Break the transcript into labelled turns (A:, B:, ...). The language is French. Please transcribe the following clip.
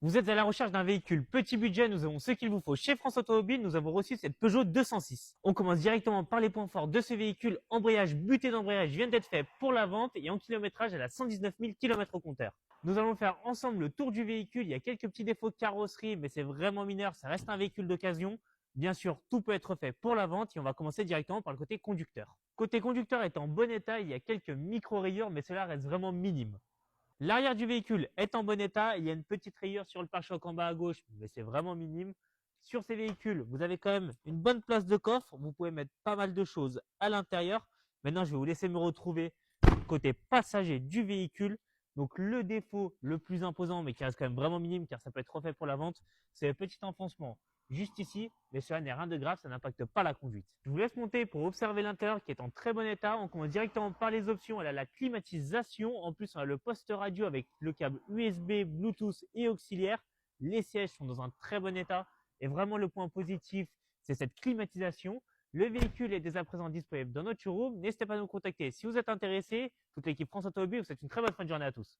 A: Vous êtes à la recherche d'un véhicule petit budget, nous avons ce qu'il vous faut. Chez France Automobile, nous avons reçu cette Peugeot 206. On commence directement par les points forts de ce véhicule. Embrayage, butée d'embrayage viennent d'être faits pour la vente et en kilométrage, elle a 119 000 km au compteur. Nous allons faire ensemble le tour du véhicule. Il y a quelques petits défauts de carrosserie, mais c'est vraiment mineur, ça reste un véhicule d'occasion. Bien sûr, tout peut être fait pour la vente et on va commencer directement par le côté conducteur. Côté conducteur est en bon état, il y a quelques micro-rayures, mais cela reste vraiment minime. L'arrière du véhicule est en bon état. Il y a une petite rayure sur le pare-choc en bas à gauche, mais c'est vraiment minime. Sur ces véhicules, vous avez quand même une bonne place de coffre. Vous pouvez mettre pas mal de choses à l'intérieur. Maintenant, je vais vous laisser me retrouver côté passager du véhicule. Donc, le défaut le plus imposant, mais qui reste quand même vraiment minime, car ça peut être refait pour la vente, c'est le petit enfoncement juste ici, mais cela n'est rien de grave, ça n'impacte pas la conduite. Je vous laisse monter pour observer l'intérieur qui est en très bon état. On commence directement par les options. Elle a la climatisation. En plus, on a le poste radio avec le câble USB, Bluetooth et auxiliaire. Les sièges sont dans un très bon état. Et vraiment, le point positif, c'est cette climatisation. Le véhicule est dès à présent disponible dans notre showroom. N'hésitez pas à nous contacter si vous êtes intéressé. Toute l'équipe France Automobile vous souhaite une très bonne fin de journée à tous.